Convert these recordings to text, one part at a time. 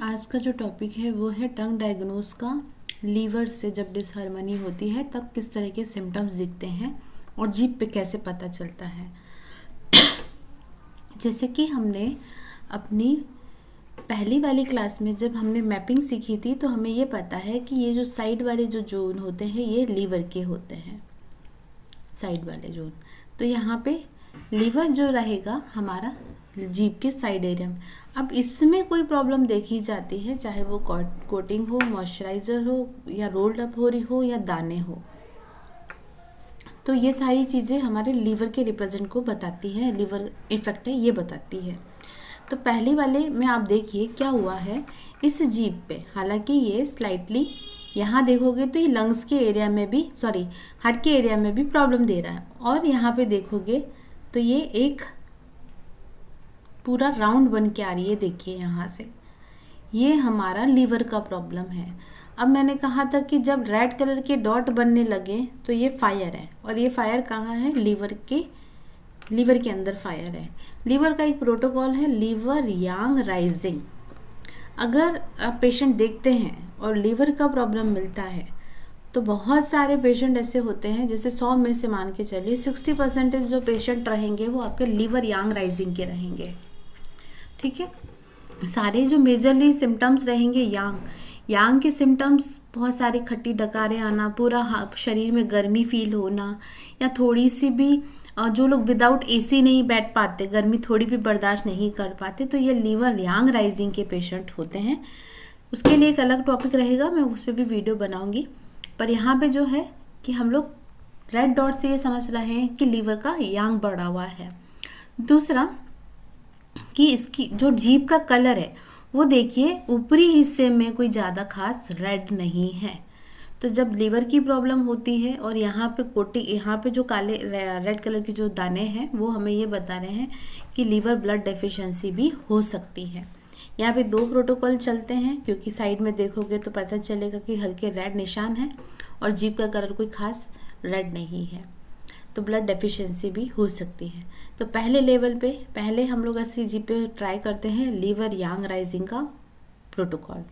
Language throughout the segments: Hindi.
आज का जो टॉपिक है वो है टंग डायग्नोस का। लीवर से जब डिसहार्मनी होती है तब किस तरह के सिम्टम्स दिखते हैं और जीभ पे कैसे पता चलता है। जैसे कि हमने अपनी पहली वाली क्लास में जब हमने मैपिंग सीखी थी तो हमें ये पता है कि ये जो साइड वाले जो जोन होते हैं ये लीवर के होते हैं, साइड वाले जोन। तो यहाँ पे लीवर जो रहेगा हमारा जीभ के साइड एरिया में। अब इसमें कोई प्रॉब्लम देखी जाती है, चाहे वो कोटिंग हो, मॉइस्चराइज़र हो, या रोल्ड अप हो रही हो, या दाने हो, तो ये सारी चीज़ें हमारे लीवर के रिप्रेजेंट को बताती है, लीवर इफेक्ट है ये बताती है। तो पहले वाले में आप देखिए क्या हुआ है इस जीभ पे, हालांकि ये स्लाइटली यहाँ देखोगे तो ये लंग्स के एरिया में भी, सॉरी हार्ट के एरिया में भी प्रॉब्लम दे रहा है, और यहाँ पे देखोगे तो ये एक पूरा राउंड बन के आ रही है। देखिए यहाँ से ये हमारा लीवर का प्रॉब्लम है। अब मैंने कहा था कि जब रेड कलर के डॉट बनने लगे तो ये फायर है, और ये फायर कहाँ है, लीवर के अंदर फायर है। लीवर का एक प्रोटोकॉल है लीवर यांग राइजिंग। अगर आप पेशेंट देखते हैं और लीवर का प्रॉब्लम मिलता है तो बहुत सारे पेशेंट ऐसे होते हैं, जैसे 100 में से मान के चलिए 60% जो पेशेंट रहेंगे वो आपके लीवर यांग राइजिंग के रहेंगे। ठीक है, सारे जो मेजरली सिम्टम्स रहेंगे यांग के सिम्टम्स बहुत सारी खट्टी डकारें आना, पूरा शरीर में गर्मी फील होना, या थोड़ी सी भी जो लोग विदाउट एसी नहीं बैठ पाते, गर्मी थोड़ी भी बर्दाश्त नहीं कर पाते, तो ये लीवर यांग राइजिंग के पेशेंट होते हैं। उसके लिए एक अलग टॉपिक रहेगा, मैं उस पर भी वीडियो बनाऊंगी। पर यहाँ पे जो है कि हम लोग रेड डॉट से ये समझ रहे हैं कि लीवर का यांग बढ़ा हुआ है। दूसरा कि इसकी जो जीभ का कलर है वो देखिए ऊपरी हिस्से में कोई ज़्यादा खास रेड नहीं है। तो जब लीवर की प्रॉब्लम होती है और यहाँ पे कोटिंग, यहाँ पे जो काले रेड कलर के जो दाने हैं वो हमें ये बता रहे हैं कि लीवर ब्लड डेफिशिएंसी भी हो सकती है। यहाँ पे 2 प्रोटोकॉल चलते हैं, क्योंकि साइड में देखोगे तो पता चलेगा कि हल्के रेड निशान है और जीभ का कलर कोई खास रेड नहीं है, तो ब्लड डेफिशिएंसी भी हो सकती है। तो पहले लेवल पे पहले हम लोग ऐसी जीभ पे ट्राई करते हैं लीवर यांग राइजिंग का प्रोटोकॉल।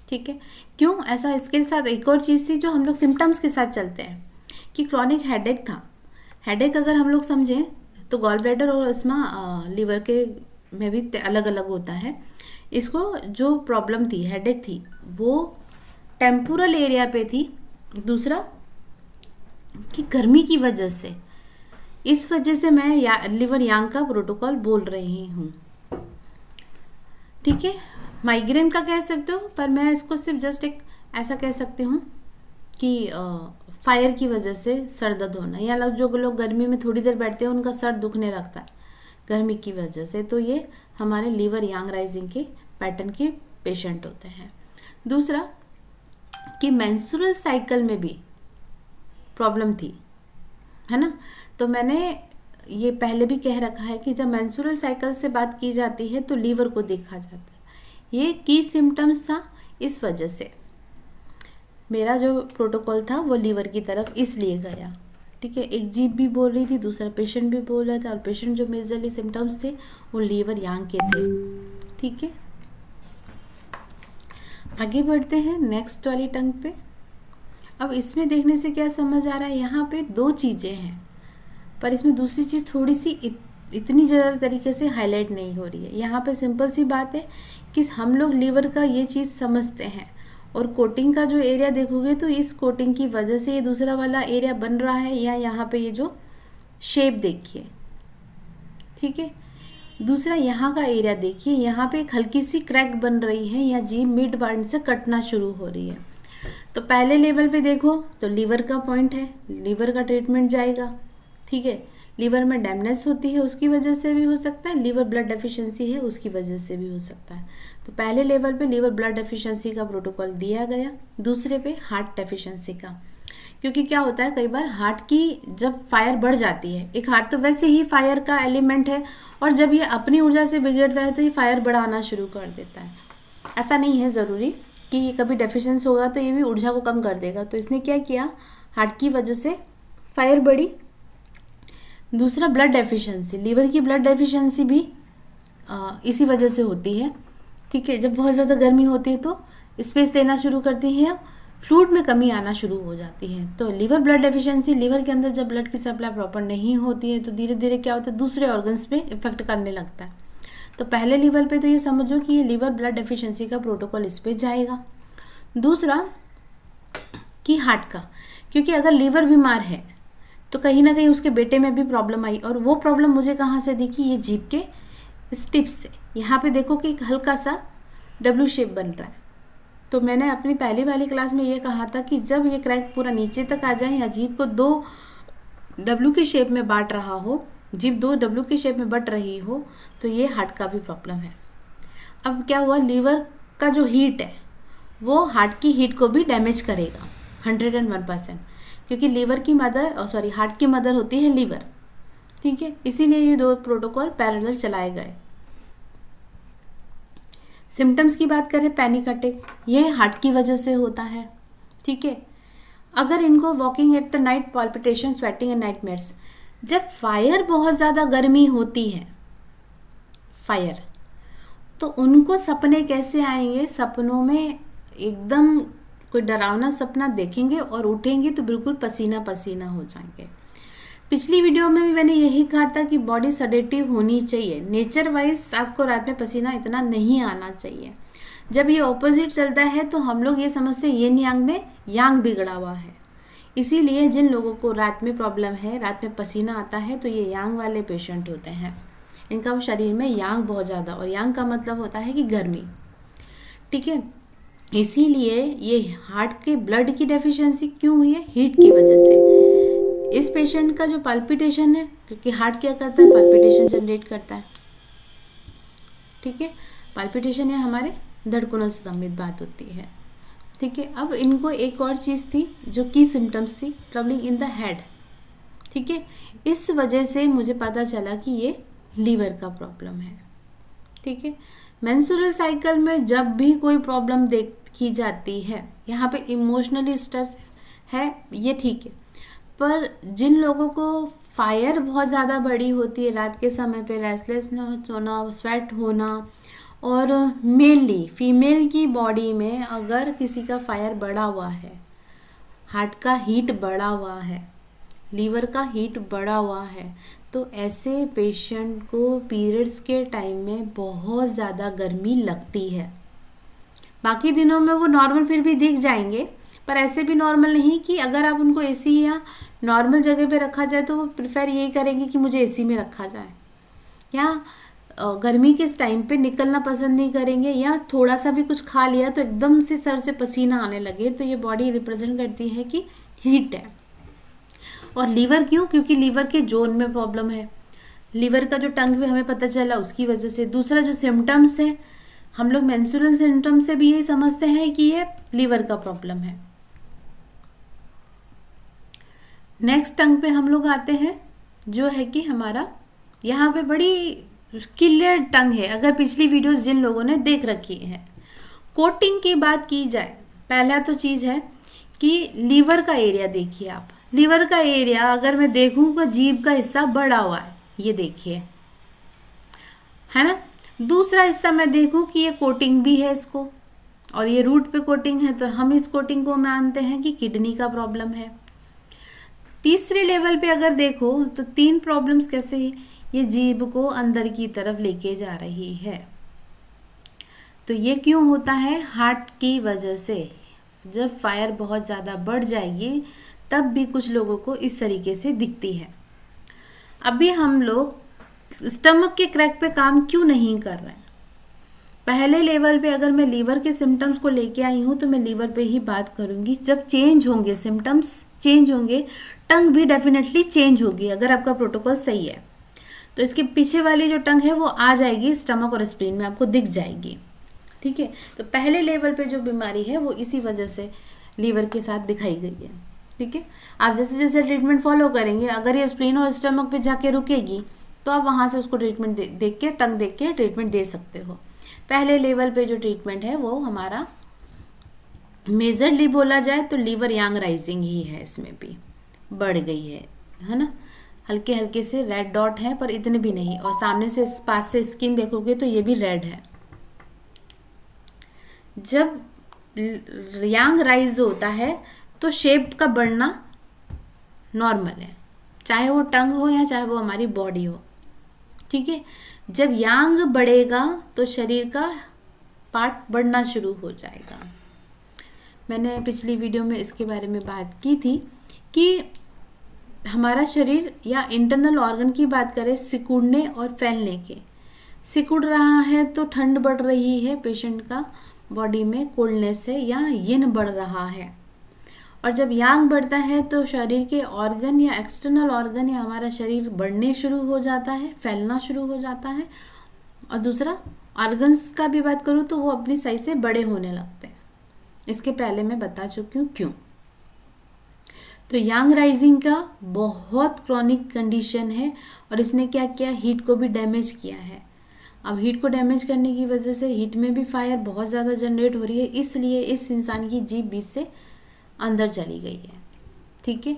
ठीक है, क्यों ऐसा, इसके साथ एक और चीज़ थी जो हम लोग सिम्टम्स के साथ चलते हैं कि क्रॉनिक हेडेक था। हेडेक अगर हम लोग समझें तो गॉल ब्लैडर और इसमें लीवर के में भी अलग अलग होता है। इसको जो प्रॉब्लम थी, हेडेक थी, वो टेम्पोरल एरिया पे थी। दूसरा कि गर्मी की वजह से, इस वजह से मैं लीवर यांग का प्रोटोकॉल बोल रही हूँ। ठीक है, माइग्रेन का कह सकते हो, पर मैं इसको सिर्फ जस्ट एक ऐसा कह सकती हूँ कि फायर की वजह से सर दर्द होना, या जो लोग गर्मी में थोड़ी देर बैठते हैं उनका सर दुखने लगता है गर्मी की वजह से, तो ये हमारे लीवर यांग राइजिंग के पैटर्न के पेशेंट होते हैं। दूसरा कि मेंस्ट्रुअल साइकिल में भी प्रॉब्लम थी, है ना। तो मैंने ये पहले भी कह रखा है कि जब मेंस्ट्रुअल साइकिल से बात की जाती है तो लीवर को देखा जाता है। ये की सिम्टम्स था, इस वजह से मेरा जो प्रोटोकॉल था वो लीवर की तरफ इसलिए गया। ठीक है, एक जीभ भी बोल रही थी, दूसरा पेशेंट भी बोल रहा था, और पेशेंट जो मेजरली सिम्टम्स थे वो लीवर यांग के थे। ठीक है, आगे बढ़ते हैं नेक्स्ट वाली टंग पे। अब इसमें देखने से क्या समझ आ रहा है, यहाँ पे 2 चीज़ें हैं, पर इसमें दूसरी चीज़ थोड़ी सी इतनी ज़्यादा तरीके से हाईलाइट नहीं हो रही है। यहाँ पे सिंपल सी बात है कि हम लोग लीवर का ये चीज़ समझते हैं, और कोटिंग का जो एरिया देखोगे तो इस कोटिंग की वजह से ये दूसरा वाला एरिया बन रहा है, या यहाँ पे ये जो शेप देखिए। ठीक है, दूसरा यहाँ का एरिया देखिए, यहाँ पे एक हल्की सी क्रैक बन रही है, या जीभ मिड पार्ट से कटना शुरू हो रही है। तो पहले लेवल पे देखो तो लीवर का पॉइंट है, लीवर का ट्रीटमेंट जाएगा। ठीक है, लीवर में डैमनेस होती है उसकी वजह से भी हो सकता है, लीवर ब्लड डेफिशिएंसी है उसकी वजह से भी हो सकता है। तो पहले लेवल पे लीवर ब्लड डेफिशिएंसी का प्रोटोकॉल दिया गया, दूसरे पे हार्ट डेफिशिएंसी का। क्योंकि क्या होता है, कई बार हार्ट की जब फायर बढ़ जाती है, एक हार्ट तो वैसे ही फायर का एलिमेंट है, और जब ये अपनी ऊर्जा से बिगड़ता है तो ये फायर बढ़ाना शुरू कर देता है। ऐसा नहीं है ज़रूरी कि कभी डेफिशिएंसी होगा तो ये भी ऊर्जा को कम कर देगा। तो इसने क्या किया, हार्ट की वजह से फायर बढ़ी, दूसरा ब्लड डेफिशिएंसी, लीवर की ब्लड डेफिशिएंसी भी इसी वजह से होती है। ठीक है, जब बहुत ज़्यादा गर्मी होती है तो स्पेस लेना शुरू करती है, फ्लूइड में कमी आना शुरू हो जाती है। तो लीवर ब्लड डेफिशिएंसी, लीवर के अंदर जब ब्लड की सप्लाई प्रॉपर नहीं होती है तो धीरे धीरे क्या होता है, दूसरे ऑर्गन्स पे इफेक्ट करने लगता है। तो पहले लेवल पे तो ये समझो कि ये लीवर ब्लड डेफिशिएंसी का प्रोटोकॉल इस पे जाएगा। दूसरा कि हार्ट का, क्योंकि अगर लीवर बीमार है तो कहीं ना कहीं उसके बेटे में भी प्रॉब्लम आई, और वो प्रॉब्लम मुझे कहाँ से दिखी, ये जीभ के स्टिप्स से। यहाँ पे देखो कि एक हल्का सा डब्ल्यू शेप बन रहा है। तो मैंने अपनी पहली वाली क्लास में ये कहा था कि जब ये क्रैक पूरा नीचे तक आ जाए या जीभ को दो डब्ल्यू के शेप में बांट रहा हो, जीभ दो डब्ल्यू के शेप में बट रही हो, तो ये हार्ट का भी प्रॉब्लम है। अब क्या हुआ, लीवर का जो हीट है वो हार्ट की हीट को भी डैमेज करेगा 101%, क्योंकि लीवर की मदर हार्ट की मदर होती है लीवर। ठीक है, इसीलिए ये दो प्रोटोकॉल पैरेलल चलाए गए। सिम्टम्स की बात करें, पैनिक अटैक, ये हार्ट की वजह से होता है। ठीक है, अगर इनको walking at the night, palpitation, sweating and nightmares, जब फायर बहुत ज़्यादा गर्मी होती है फायर, तो उनको सपने कैसे आएंगे, सपनों में एकदम कोई डरावना सपना देखेंगे और उठेंगे तो बिल्कुल पसीना पसीना हो जाएंगे। पिछली वीडियो में भी मैंने यही कहा था कि बॉडी सडेटिव होनी चाहिए, नेचर वाइज आपको रात में पसीना इतना नहीं आना चाहिए। जब ये ऑपोजिट चलता है तो हम लोग ये समझते हैं येन यांग में यांग बिगड़ा हुआ है। इसीलिए जिन लोगों को रात में प्रॉब्लम है, रात में पसीना आता है, तो ये यांग वाले पेशेंट होते हैं। इनका शरीर में यांग बहुत ज़्यादा, और यांग का मतलब होता है कि गर्मी। ठीक है, इसीलिए ये हार्ट के ब्लड की डेफिशिएंसी क्यों हुई है, हीट की वजह से। इस पेशेंट का जो पल्पिटेशन है, क्योंकि हार्ट क्या करता है, पल्पिटेशन जनरेट करता है। ठीक है, पल्पिटेशन ये हमारे धड़कनों से संबंधित बात होती है। ठीक है, अब इनको एक और चीज़ थी जो की सिम्टम्स थी, ट्रबलिंग इन द हेड। ठीक है, इस वजह से मुझे पता चला कि ये लीवर का प्रॉब्लम है। ठीक है, मेंस्ट्रुअल साइकिल में जब भी कोई प्रॉब्लम देखी जाती है, यहाँ पे इमोशनली स्ट्रेस है, ये ठीक है, पर जिन लोगों को फायर बहुत ज़्यादा बड़ी होती है रात के समय पे, रेस्टलेसनेस होना, स्वेट होना, और मेनली फीमेल की बॉडी में अगर किसी का फायर बढ़ा हुआ है, हार्ट का हीट बढ़ा हुआ है, लीवर का हीट बढ़ा हुआ है, तो ऐसे पेशेंट को पीरियड्स के टाइम में बहुत ज़्यादा गर्मी लगती है। बाकी दिनों में वो नॉर्मल फिर भी दिख जाएंगे, पर ऐसे भी नॉर्मल नहीं कि अगर आप उनको एसी या नॉर्मल जगह पे रखा जाए तो वो प्रिफर यही करेंगे कि मुझे एसी में रखा जाए, या गर्मी के टाइम पे निकलना पसंद नहीं करेंगे, या थोड़ा सा भी कुछ खा लिया तो एकदम से सर से पसीना आने लगे, तो ये बॉडी रिप्रेजेंट करती है कि हीट है। और लीवर क्यों, क्योंकि लीवर के जोन में प्रॉब्लम है। लीवर का जो टंग भी हमें पता चला उसकी वजह से। दूसरा जो सिम्टम्स है, हम लोग मेंस्ट्रुअल सिम्टम्स से भी यही समझते हैं कि ये लीवर का प्रॉब्लम है। नेक्स्ट टंग पे हम लोग आते हैं, जो है कि हमारा यहाँ पे बड़ी क्लियर टंग है, अगर पिछली वीडियोस जिन लोगों ने देख रखी है। कोटिंग की बात की जाए, पहला तो चीज़ है कि लीवर का एरिया देखिए आप, लीवर का एरिया अगर मैं देखूँ तो जीभ का हिस्सा बढ़ा हुआ है, ये देखिए, है ना। दूसरा हिस्सा मैं देखूँ कि ये कोटिंग भी है इसको, और ये रूट पे कोटिंग है, तो हम इस कोटिंग को मानते हैं कि किडनी का प्रॉब्लम है। तीसरे लेवल पे अगर देखो तो तीन प्रॉब्लम्स कैसे ये जीभ को अंदर की तरफ लेके जा रही है, तो ये क्यों होता है, हार्ट की वजह से। जब फायर बहुत ज़्यादा बढ़ जाएगी तब भी कुछ लोगों को इस तरीके से दिखती है। अभी हम लोग स्टमक के क्रैक पे काम क्यों नहीं कर रहे हैं। पहले लेवल पे अगर मैं लीवर के सिम्टम्स को लेके आई हूँ तो मैं लीवर पे ही बात करूँगी। जब चेंज होंगे, सिम्टम्स चेंज होंगे, टंग भी डेफिनेटली चेंज होगी अगर आपका प्रोटोकॉल सही है। तो इसके पीछे वाली जो टंग है वो आ जाएगी स्टमक और स्प्लीन में, आपको दिख जाएगी। ठीक है, तो पहले लेवल पे जो बीमारी है वो इसी वजह से लीवर के साथ दिखाई गई है। ठीक है, आप जैसे जैसे ट्रीटमेंट फॉलो करेंगे, अगर ये स्प्लीन और स्टमक पे जाके रुकेगी तो आप वहाँ से उसको ट्रीटमेंट देख के, टंग देख के ट्रीटमेंट दे सकते हो। पहले लेवल पे जो ट्रीटमेंट है वो हमारा मेजरली बोला जाए तो लीवर यांग राइजिंग ही है, इसमें भी बढ़ गई है ना। हल्के हल्के से रेड डॉट हैं पर इतने भी नहीं, और सामने से पास से स्किन देखोगे तो ये भी रेड है। जब यांग राइज होता है तो शेप का बढ़ना नॉर्मल है, चाहे वो टंग हो या चाहे वो हमारी बॉडी हो, ठीक है। जब यांग बढ़ेगा तो शरीर का पार्ट बढ़ना शुरू हो जाएगा। मैंने पिछली वीडियो में इसके बारे में बात की थी कि हमारा शरीर या इंटरनल ऑर्गन की बात करें सिकुड़ने और फैलने के, सिकुड़ रहा है तो ठंड बढ़ रही है पेशेंट का बॉडी में कोल्डनेस से, या यिन बढ़ रहा है। और जब यांग बढ़ता है तो शरीर के ऑर्गन या एक्सटर्नल ऑर्गन या हमारा शरीर बढ़ने शुरू हो जाता है, फैलना शुरू हो जाता है। और दूसरा ऑर्गन्स का भी बात करूँ तो वो अपनी साइज से बड़े होने लगते हैं। इसके पहले मैं बता चुकी हूँ क्यों। तो यांग राइजिंग का बहुत क्रॉनिक कंडीशन है और इसने क्या किया, हीट को भी डैमेज किया है। अब हीट को डैमेज करने की वजह से हीट में भी फायर बहुत ज़्यादा जनरेट हो रही है, इसलिए इस इंसान की जीभ बीच से अंदर चली गई है, ठीक है।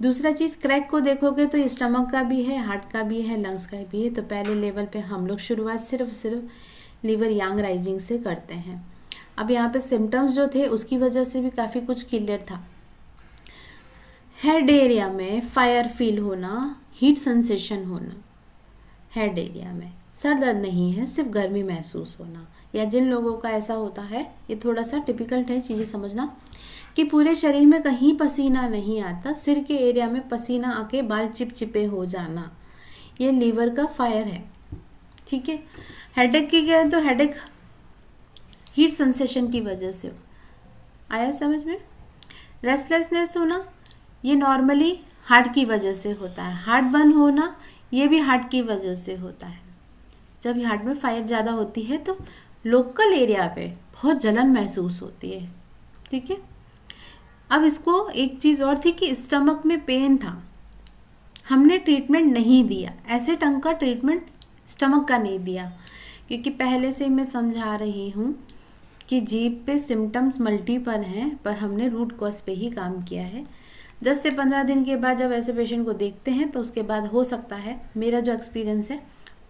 दूसरा चीज़, क्रैक को देखोगे तो स्टमक का भी है, हार्ट का भी है, लंग्स का भी है। तो पहले लेवल पे हम लोग शुरुआत सिर्फ लीवर यांग राइजिंग से करते हैं। अब यहाँ पे सिम्टम्स जो थे उसकी वजह से भी काफ़ी कुछ क्लियर था। हेड एरिया में फायर फील होना, हीट सेंसेशन होना हेड एरिया में, सर दर्द नहीं है, सिर्फ गर्मी महसूस होना। या जिन लोगों का ऐसा होता है, ये थोड़ा सा टिपिकल है चीज़ें समझना, कि पूरे शरीर में कहीं पसीना नहीं आता, सिर के एरिया में पसीना आके बाल चिपचिपे हो जाना, ये लीवर का फायर है, ठीक है। हेडेक की क्या है, तो हेडेक हीट सेंसेशन की वजह से आया समझ में। रेस्टलेसनेस होना, ये नॉर्मली हार्ट की वजह से होता है। हार्ट बंद होना, ये भी हार्ट की वजह से होता है। जब हार्ट में फायर ज़्यादा होती है तो लोकल एरिया पे बहुत जलन महसूस होती है, ठीक है। अब इसको एक चीज़ और थी कि स्टमक में पेन था, हमने ट्रीटमेंट नहीं दिया, ऐसे टंग का ट्रीटमेंट स्टमक का नहीं दिया, क्योंकि पहले से मैं समझा रही हूँ कि जीभ पे सिम्टम्स मल्टीपल हैं, पर हमने रूट कॉज पे ही काम किया है। 10 से 15 दिन के बाद जब ऐसे पेशेंट को देखते हैं तो उसके बाद हो सकता है, मेरा जो एक्सपीरियंस है,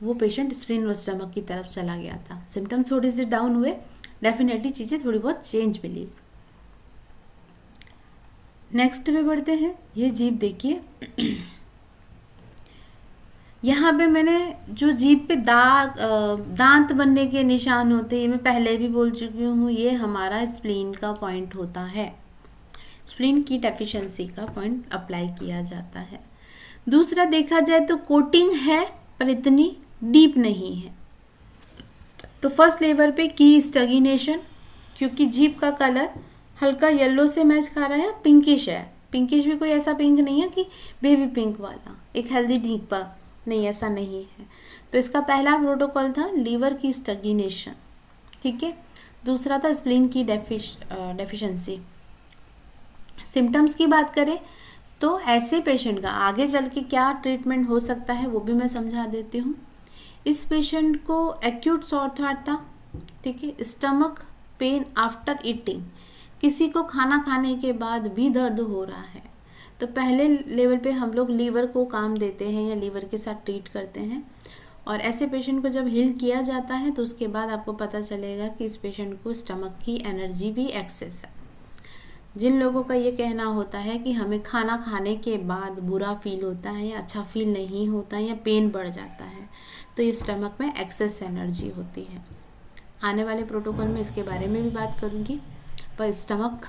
वो पेशेंट स्प्लीन व स्टमक की तरफ चला गया था। सिम्टम्स थोड़े से डाउन हुए, डेफिनेटली चीज़ें थोड़ी बहुत चेंज मिली। नेक्स्ट पे बढ़ते हैं। ये जीभ देखिए, यहाँ पे मैंने जो जीभ पे दांत बनने के निशान होते हैं, मैं पहले भी बोल चुकी हूँ, ये हमारा स्प्लीन का पॉइंट होता है। स्प्लीन की डेफिशिएंसी का पॉइंट अप्लाई किया जाता है। दूसरा देखा जाए तो कोटिंग है पर इतनी डीप नहीं है। तो फर्स्ट लेवल पे की स्टैग्नेशन, क्योंकि जीभ का कलर हल्का येलो से मैच खा रहा है, पिंकिश है। पिंकिश भी कोई ऐसा पिंक नहीं है कि बेबी पिंक वाला, एक हेल्दी डीप नहीं, ऐसा नहीं है। तो इसका पहला प्रोटोकॉल था लीवर की स्टैग्नेशन, ठीक है। दूसरा था स्प्लीन की डेफिशिएंसी। सिम्टम्स की बात करें तो ऐसे पेशेंट का आगे चल के क्या ट्रीटमेंट हो सकता है वो भी मैं समझा देती हूँ। इस पेशेंट को एक्यूट सॉर थ्रोट था, ठीक है, स्टमक पेन आफ्टर ईटिंग, किसी को खाना खाने के बाद भी दर्द हो रहा है, तो पहले लेवल पे हम लोग लीवर को काम देते हैं या लीवर के साथ ट्रीट करते हैं। और ऐसे पेशेंट को जब हील किया जाता है तो उसके बाद आपको पता चलेगा कि इस पेशेंट को स्टमक की एनर्जी भी एक्सेस है। जिन लोगों का ये कहना होता है कि हमें खाना खाने के बाद बुरा फील होता है या अच्छा फील नहीं होता है या पेन बढ़ जाता है, तो ये स्टमक में एक्सेस एनर्जी होती है। आने वाले प्रोटोकॉल में इसके बारे में भी बात करूँगी। पर स्टमक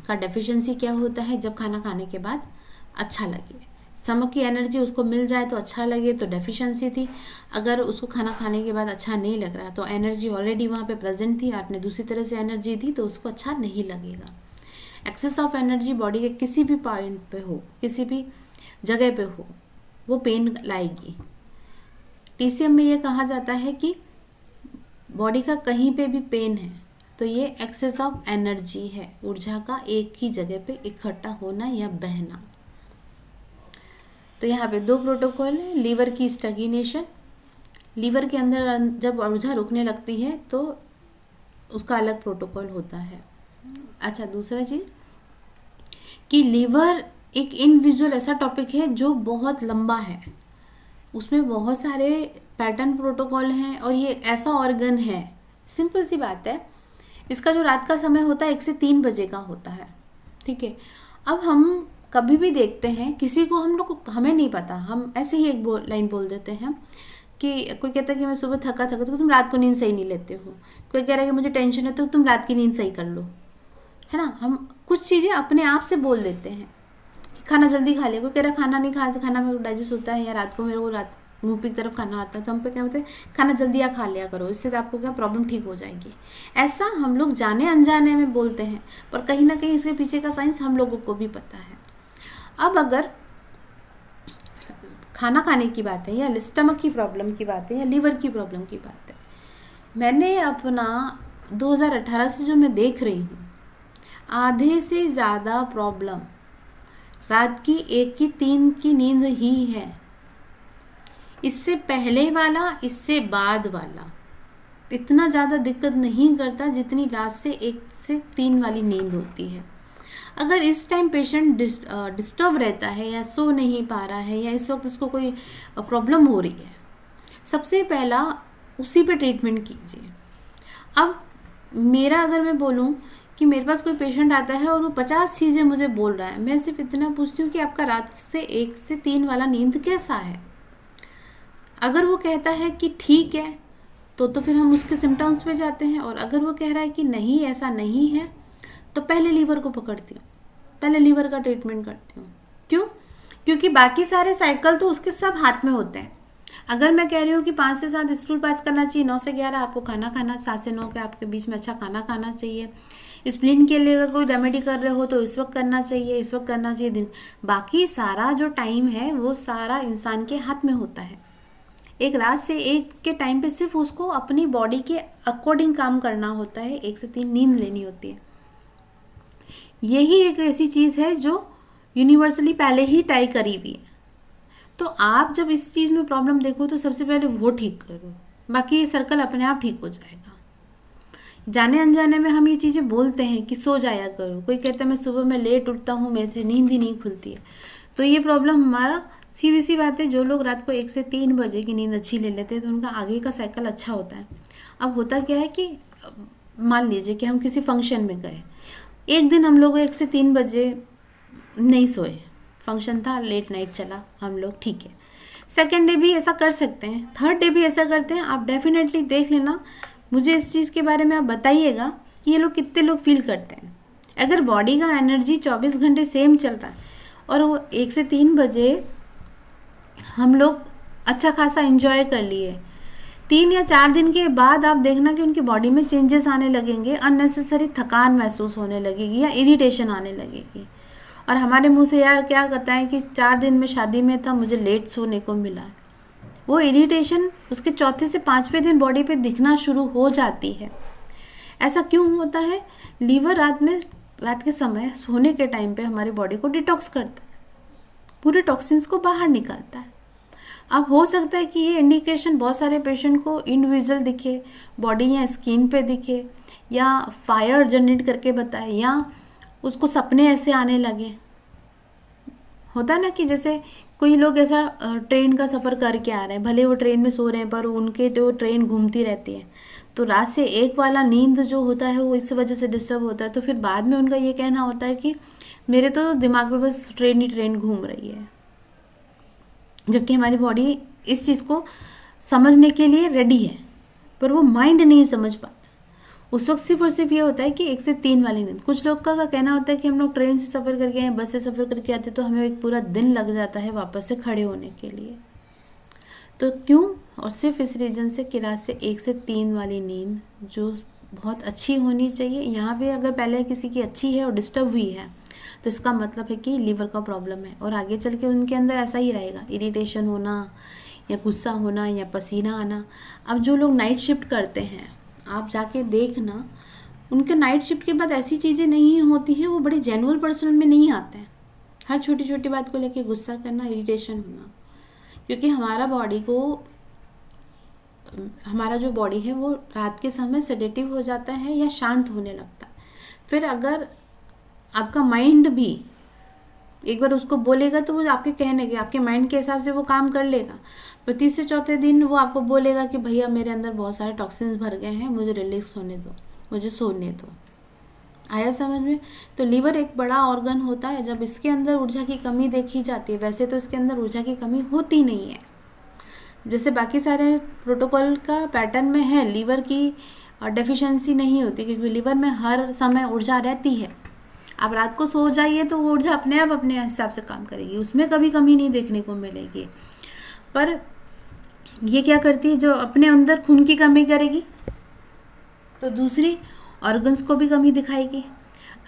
का डेफिशिएंसी क्या होता है, जब खाना खाने के बाद अच्छा लगे, स्टमक की एनर्जी उसको मिल जाए तो अच्छा लगे, तो डेफिशिएंसी थी। अगर उसको खाना खाने के बाद अच्छा नहीं लग रहा तो एनर्जी ऑलरेडी वहाँ पे प्रेजेंट थी, आपने दूसरी तरह से एनर्जी दी तो उसको अच्छा नहीं लगेगा। एक्सेस ऑफ एनर्जी बॉडी के किसी भी पॉइंट पे हो, किसी भी जगह पे हो, वो पेन लाएगी। टीसीएम में ये कहा जाता है कि बॉडी का कहीं पे भी पेन है तो ये एक्सेस ऑफ एनर्जी है, ऊर्जा का एक ही जगह पे इकट्ठा होना या बहना। तो यहाँ पे 2 प्रोटोकॉल है। लीवर की स्टैग्नेशन, लीवर के अंदर जब ऊर्जा रुकने लगती है तो उसका अलग प्रोटोकॉल होता है। अच्छा, दूसरा चीज़ कि लीवर एक इंडिविजुअल ऐसा टॉपिक है जो बहुत लंबा है, उसमें बहुत सारे पैटर्न प्रोटोकॉल हैं, और ये ऐसा ऑर्गन है, सिंपल सी बात है, इसका जो रात का समय होता है 1 से 3 बजे का होता है, ठीक है। अब हम कभी भी देखते हैं किसी को, हम लोग को, हमें नहीं पता, हम ऐसे ही एक लाइन बोल देते हैं कि कोई कहता है कि मैं सुबह थका तो तुम रात को नींद सही नहीं लेते हो, कोई कह रहा है कि मुझे टेंशन है तो तुम रात की नींद सही कर लो, है ना। हम कुछ चीज़ें अपने आप से बोल देते हैं कि खाना जल्दी खा लिया, कोई कह रहा है खाना नहीं खा, खाना मेरे को डाइजेस्ट होता है, या रात को मेरे को रात मुंह की तरफ खाना आता है, तो हम पे क्या बोलते हैं, खाना जल्दी खा लिया करो, इससे आपको क्या प्रॉब्लम ठीक हो जाएगी। ऐसा हम लोग जाने अनजाने में बोलते हैं, पर कहीं ना कहीं इसके पीछे का साइंस हम लोगों को भी पता है। अब अगर खाना खाने की बात है, या स्टमक की प्रॉब्लम की बात है, या लीवर की प्रॉब्लम की बात है, मैंने अपना 2018 से जो मैं देख रही हूँ, आधे से ज़्यादा प्रॉब्लम रात की 1 की 3 की नींद ही है। इससे पहले वाला, इससे बाद वाला इतना ज़्यादा दिक्कत नहीं करता जितनी रात से 1 से 3 वाली नींद होती है। अगर इस टाइम पेशेंट डिस्टर्ब रहता है, या सो नहीं पा रहा है, या इस वक्त उसको कोई प्रॉब्लम हो रही है, सबसे पहला उसी पे ट्रीटमेंट कीजिए। अब मेरा अगर मैं बोलूँ कि मेरे पास कोई पेशेंट आता है और वो 50 चीज़ें मुझे बोल रहा है, मैं सिर्फ इतना पूछती हूँ कि आपका रात से 1 से 3 वाला नींद कैसा है। अगर वो कहता है कि ठीक है, तो फिर हम उसके सिम्टम्स पे जाते हैं, और अगर वो कह रहा है कि नहीं ऐसा नहीं है, तो पहले लीवर को पकड़ती हूँ, पहले लीवर का ट्रीटमेंट करती हूँ। क्यों? क्योंकि बाकी सारे साइकिल तो उसके सब हाथ में होते हैं। अगर मैं कह रही हूँ कि 5 से 7 स्टूल पास करना चाहिए, 9 से 11 आपको खाना खाना, 7 से 9 के आपके बीच में अच्छा खाना खाना चाहिए, स्प्लीन के लिए अगर कोई रेमेडी कर रहे हो तो इस वक्त करना चाहिए, इस वक्त करना चाहिए, दिन बाकी सारा जो टाइम है वो सारा इंसान के हाथ में होता है। एक रात से 1 के टाइम पे सिर्फ उसको अपनी बॉडी के अकॉर्डिंग काम करना होता है, 1 से 3 नींद लेनी होती है। यही एक ऐसी चीज़ है जो यूनिवर्सली पहले ही तय करी हुई है। तो आप जब इस चीज़ में प्रॉब्लम देखो तो सबसे पहले वो ठीक करो, बाकी ये सर्कल अपने आप ठीक हो जाएगा। जाने अनजाने में हम ये चीज़ें बोलते हैं कि सो जाया करो, कोई कहता है मैं सुबह में लेट उठता हूँ, मेरे से नींद ही नहीं खुलती है, तो ये प्रॉब्लम हमारा, सीधी सी बात है, जो लोग रात को 1 से 3 बजे की नींद अच्छी ले लेते हैं तो उनका आगे का साइकिल अच्छा होता है। अब होता क्या है कि मान लीजिए कि हम किसी फंक्शन में गए, एक दिन हम लोग 1 से 3 बजे नहीं सोए, फंक्शन था, लेट नाइट चला हम लोग, ठीक है, सेकेंड डे भी ऐसा कर सकते हैं, थर्ड डे भी ऐसा करते हैं। आप डेफिनेटली देख लेना, मुझे इस चीज़ के बारे में आप बताइएगा कि ये लोग कितने लोग फील करते हैं। अगर बॉडी का एनर्जी 24 घंटे सेम चल रहा है और वो 1 से 3 बजे हम लोग अच्छा खासा एंजॉय कर लिए, 3 या 4 दिन के बाद आप देखना कि उनकी बॉडी में चेंजेस आने लगेंगे, अननेसेसरी थकान महसूस होने लगेगी या इरिटेशन आने लगेगी। और हमारे मुंह से यार क्या कहता है कि 4 दिन में शादी में था, मुझे लेट सोने को मिला, वो इरिटेशन उसके चौथे से 5वें दिन बॉडी पे दिखना शुरू हो जाती है। ऐसा क्यों होता है? लीवर रात के समय सोने के टाइम पे हमारी बॉडी को डिटॉक्स करता है, पूरे टॉक्सिन्स को बाहर निकालता है। अब हो सकता है कि ये इंडिकेशन बहुत सारे पेशेंट को इंडिविजुअल दिखे, बॉडी या स्किन पे दिखे, या फायर जनरेट करके बताए, या उसको सपने ऐसे आने लगे। होता है ना कि जैसे कोई लोग ऐसा ट्रेन का सफ़र करके आ रहे हैं, भले वो ट्रेन में सो रहे हैं पर उनके जो ट्रेन घूमती रहती है, तो रात से 1 वाला नींद जो होता है वो इस वजह से डिस्टर्ब होता है। तो फिर बाद में उनका ये कहना होता है कि मेरे तो दिमाग में बस ट्रेन ही ट्रेन घूम रही है, जबकि हमारी बॉडी इस चीज़ को समझने के लिए रेडी है, पर वो माइंड नहीं समझ पाता। उस वक्त सिर्फ और सिर्फ ये होता है कि 1 से 3 वाली नींद। कुछ लोग का कहना होता है कि हम लोग ट्रेन से सफ़र करके आए, बस से सफ़र करके आते तो हमें एक पूरा दिन लग जाता है वापस से खड़े होने के लिए। तो क्यों? और सिर्फ इस रीज़न से कि रात से 1 से 3 वाली नींद जो बहुत अच्छी होनी चाहिए, यहाँ पे अगर पहले किसी की अच्छी है और डिस्टर्ब हुई है तो इसका मतलब है कि लीवर का प्रॉब्लम है, और आगे चल के उनके अंदर ऐसा ही रहेगा, इरिटेशन होना या गुस्सा होना या पसीना आना। अब जो लोग नाइट शिफ्ट करते हैं, आप जाके देखना, उनके नाइट शिफ्ट के बाद ऐसी चीज़ें नहीं होती हैं, वो बड़े जेन्युइन पर्सन में नहीं आते हैं। हर छोटी छोटी बात को लेके गुस्सा करना, इरिटेशन होना, क्योंकि हमारा जो बॉडी है वो रात के समय सेडेटिव हो जाता है या शांत होने लगता है। फिर अगर आपका माइंड भी एक बार उसको बोलेगा तो वो आपके कहने के, आपके माइंड के हिसाब से वो काम कर लेगा। पर तीसरे चौथे दिन वो आपको बोलेगा कि भैया मेरे अंदर बहुत सारे टॉक्सिन्स भर गए हैं, मुझे रिलैक्स होने दो, मुझे सोने दो। आया समझ में? तो लीवर एक बड़ा ऑर्गन होता है, जब इसके अंदर ऊर्जा की कमी देखी जाती है, वैसे तो इसके अंदर ऊर्जा की कमी होती नहीं है, जैसे बाकी सारे प्रोटोकॉल का पैटर्न में है, लीवर की डेफिशिएंसी नहीं होती, क्योंकि लीवर में हर समय ऊर्जा रहती है। आप रात को सो जाइए तो वो ऊर्जा अपने आप अपने हिसाब से काम करेगी, उसमें कभी कमी नहीं देखने को मिलेगी। पर ये क्या करती है, जो अपने अंदर खून की कमी करेगी तो दूसरी ऑर्गन्स को भी कमी दिखाएगी।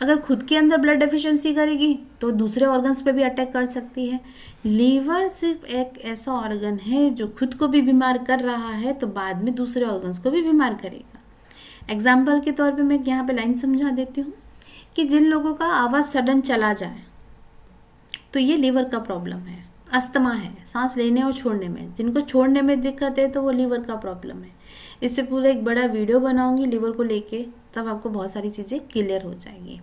अगर खुद के अंदर ब्लड डेफिशिएंसी करेगी तो दूसरे ऑर्गन्स पे भी अटैक कर सकती है। लीवर सिर्फ एक ऐसा ऑर्गन है जो खुद को भी बीमार कर रहा है तो बाद में दूसरे ऑर्गन्स को भी बीमार करेगा। एग्जाम्पल के तौर पे मैं यहाँ पे लाइन समझा देती हूँ कि जिन लोगों का आवाज़ सडन चला जाए तो ये लीवर का प्रॉब्लम है, अस्थमा है, सांस लेने और छोड़ने में। जिनको छोड़ने में दिक्कत है तो वो लीवर का प्रॉब्लम है। इससे पूरा एक बड़ा वीडियो बनाऊंगी लीवर को लेके, तब आपको बहुत सारी चीज़ें क्लियर हो जाएंगी।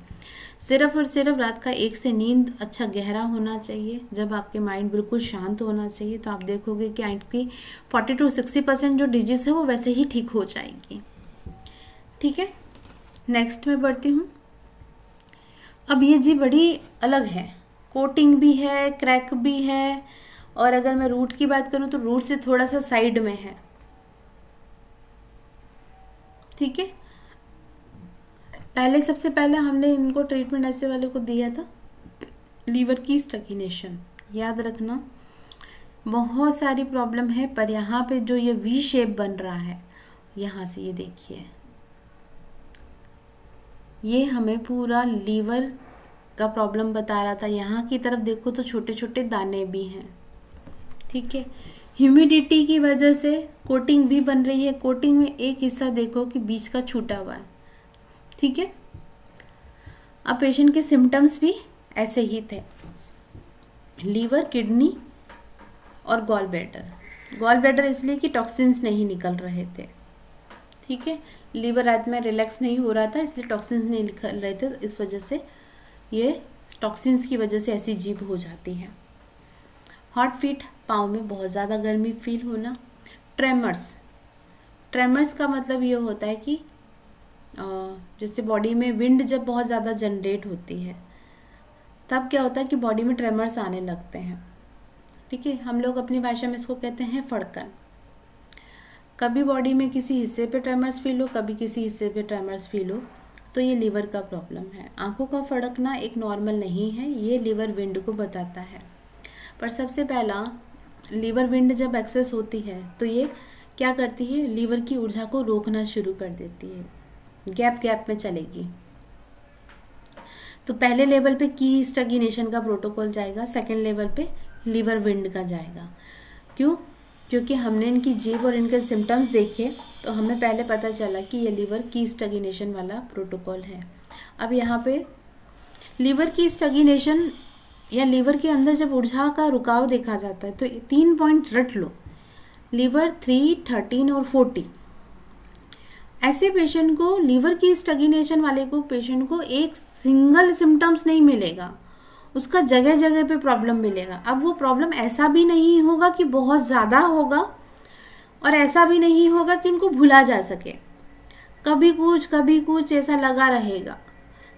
सिर्फ और सिर्फ रात का 1 से नींद अच्छा गहरा होना चाहिए, जब आपके माइंड बिल्कुल शांत होना चाहिए, तो आप देखोगे कि आपकी 40 to 60% जो डिजीज है वो वैसे ही ठीक हो जाएगी। ठीक है, नेक्स्ट में बढ़ती हूँ। अब ये जी बड़ी अलग है, कोटिंग भी है, क्रैक भी है, और अगर मैं रूट की बात करूँ तो रूट से थोड़ा सा साइड में है। ठीक है, पहले सबसे पहले हमने इनको ट्रीटमेंट ऐसे वाले को दिया था, लीवर की स्टैग्नेशन। याद रखना बहुत सारी प्रॉब्लम है, पर यहाँ पे जो ये वी शेप बन रहा है यहाँ से, ये देखिए, ये हमें पूरा लीवर का प्रॉब्लम बता रहा था। यहाँ की तरफ देखो तो छोटे छोटे दाने भी हैं। ठीक है, ह्यूमिडिटी की वजह से कोटिंग भी बन रही है। कोटिंग में एक हिस्सा देखो कि बीच का छूटा हुआ है। ठीक है, अब पेशेंट के सिम्टम्स भी ऐसे ही थे, लीवर, किडनी और गॉल ब्लैडर। गॉल ब्लैडर इसलिए कि टॉक्सिन्स नहीं निकल रहे थे। ठीक है, लीवर रात में रिलैक्स नहीं हो रहा था, इसलिए टॉक्सिन्स नहीं निकल रहे थे, तो इस वजह से ये टॉक्सिन्स की वजह से ऐसी जीभ हो जाती है। हॉट फीट, पाँव में बहुत ज़्यादा गर्मी फील होना। ट्रेमर्स, ट्रेमर्स का मतलब ये होता है कि जैसे बॉडी में विंड जब बहुत ज़्यादा जनरेट होती है तब क्या होता है कि बॉडी में ट्रेमर्स आने लगते हैं। ठीक है, हम लोग अपनी भाषा में इसको कहते हैं फड़कन। कभी बॉडी में किसी हिस्से पे ट्रेमर्स फील हो, कभी किसी हिस्से पे ट्रेमर्स फील हो, तो ये लीवर का प्रॉब्लम है। आंखों का फड़कना एक नॉर्मल नहीं है, ये लीवर विंड को बताता है। पर सबसे पहला, लीवर विंड जब एक्सेस होती है तो ये क्या करती है, लीवर की ऊर्जा को रोकना शुरू कर देती है, गैप गैप में चलेगी। तो पहले लेवल पे की स्टैग्नेशन का प्रोटोकॉल जाएगा, सेकंड लेवल पे लीवर विंड का जाएगा। क्यों? क्योंकि हमने इनकी जीभ और इनके सिम्टम्स देखे तो हमें पहले पता चला कि ये लीवर की स्टैग्नेशन वाला प्रोटोकॉल है। अब यहाँ पे लीवर की स्टैग्नेशन या लीवर के अंदर जब ऊर्जा का रुकाव देखा जाता है तो 3 पॉइंट रट लो, लीवर 3, 13 और 40। ऐसे पेशेंट को, लीवर की स्टैग्नेशन वाले को, पेशेंट को एक सिंगल सिम्टम्स नहीं मिलेगा, उसका जगह जगह पे प्रॉब्लम मिलेगा। अब वो प्रॉब्लम ऐसा भी नहीं होगा कि बहुत ज़्यादा होगा और ऐसा भी नहीं होगा कि उनको भुला जा सके, कभी कुछ ऐसा लगा रहेगा।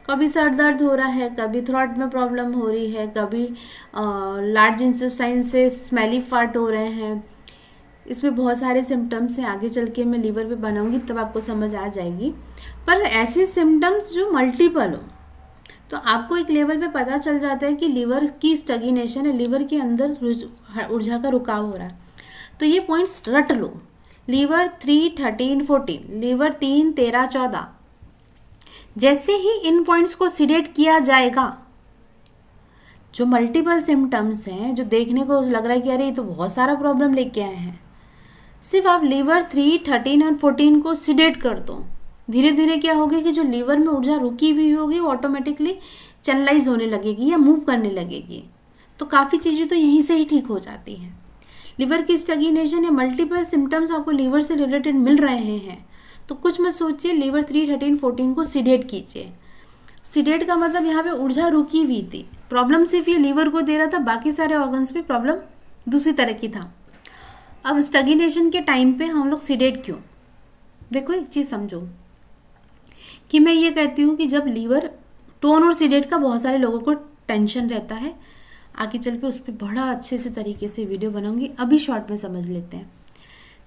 कभी सर दर्द हो रहा है, कभी थ्रोट में प्रॉब्लम हो रही है, कभी लार्ज इंटेस्टाइन से स्मेली फार्ट हो रहे हैं। इसमें बहुत सारे सिम्टम्स हैं, आगे चल के मैं लीवर पे बनाऊंगी तब आपको समझ आ जाएगी। पर ऐसे सिम्टम्स जो मल्टीपल हो तो आपको एक लेवल पे पता चल जाता है कि लीवर की स्टैग्नेशन है, लीवर के अंदर ऊर्जा का रुकाव हो रहा है। तो ये पॉइंट्स रट लो, लीवर 3, 13, 14, लीवर 3, 13, 14। जैसे ही इन पॉइंट्स को सिलेक्ट किया जाएगा, जो मल्टीपल सिम्टम्स हैं, जो देखने को लग रहा है कि अरे ये तो बहुत सारा प्रॉब्लम लेके आए हैं, सिर्फ आप लीवर 3, 13 और 14 को सिलेक्ट कर दो। धीरे धीरे क्या होगा कि जो लीवर में ऊर्जा रुकी हुई होगी वो ऑटोमेटिकली चैनलाइज होने लगेगी या मूव करने लगेगी। तो काफ़ी चीज़ें तो यहीं से ही ठीक हो जाती हैं। लीवर की स्टैग्नेशन या मल्टीपल सिम्टम्स आपको लीवर से रिलेटेड मिल रहे हैं तो कुछ मत सोचिए, लीवर 3, 13, 14 को सिलेक्ट कीजिए। सिलेक्ट का मतलब यहाँ पे ऊर्जा रुकी हुई थी प्रॉब्लम सिर्फ ये लीवर को दे रहा था, बाकी सारे ऑर्गन्स पे प्रॉब्लम दूसरी तरह की था। अब स्टैग्नेशन के टाइम पे हम लोग सीडेट क्यों? देखो एक चीज़ समझो कि मैं ये कहती हूँ कि जब लीवर टोन और सीडेट का बहुत सारे लोगों को टेंशन रहता है, आगे चल पे उस पर बड़ा अच्छे से तरीके से वीडियो बनाऊंगी, अभी शॉर्ट में समझ लेते हैं।